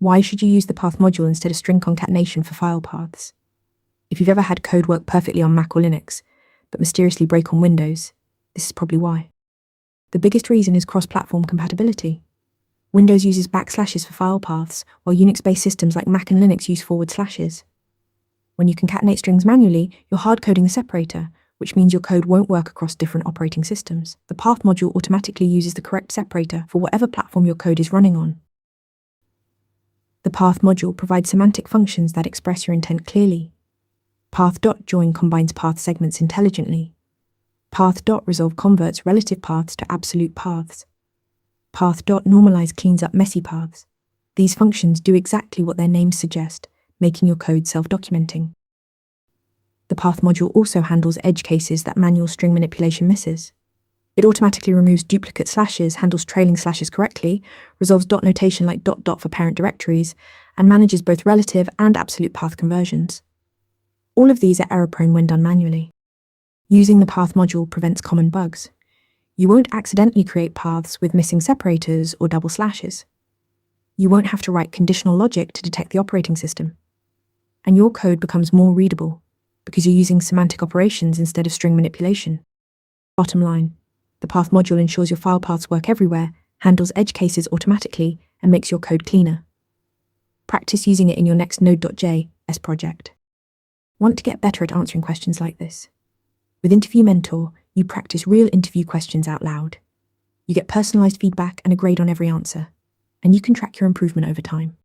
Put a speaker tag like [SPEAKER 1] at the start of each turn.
[SPEAKER 1] Why should you use the path module instead of string concatenation for file paths? If you've ever had code work perfectly on Mac or Linux, but mysteriously break on Windows, this is probably why. The biggest reason is cross-platform compatibility. Windows uses backslashes for file paths, while Unix-based systems like Mac and Linux use forward slashes. When you concatenate strings manually, you're hard-coding the separator, which means your code won't work across different operating systems. The path module automatically uses the correct separator for whatever platform your code is running on. The path module provides semantic functions that express your intent clearly. Path.join combines path segments intelligently. Path.resolve converts relative paths to absolute paths. Path.normalize cleans up messy paths. These functions do exactly what their names suggest, making your code self-documenting. The path module also handles edge cases that manual string manipulation misses. It automatically removes duplicate slashes, handles trailing slashes correctly, resolves dot notation like ... for parent directories, and manages both relative and absolute path conversions. All of these are error-prone when done manually. Using the path module prevents common bugs. You won't accidentally create paths with missing separators or double slashes. You won't have to write conditional logic to detect the operating system. And your code becomes more readable, because you're using semantic operations instead of string manipulation. Bottom line, the path module ensures your file paths work everywhere, handles edge cases automatically, and makes your code cleaner. Practice using it in your next Node.js project. Want to get better at answering questions like this? With Interview Mentor, you practice real interview questions out loud. You get personalized feedback and a grade on every answer, and you can track your improvement over time.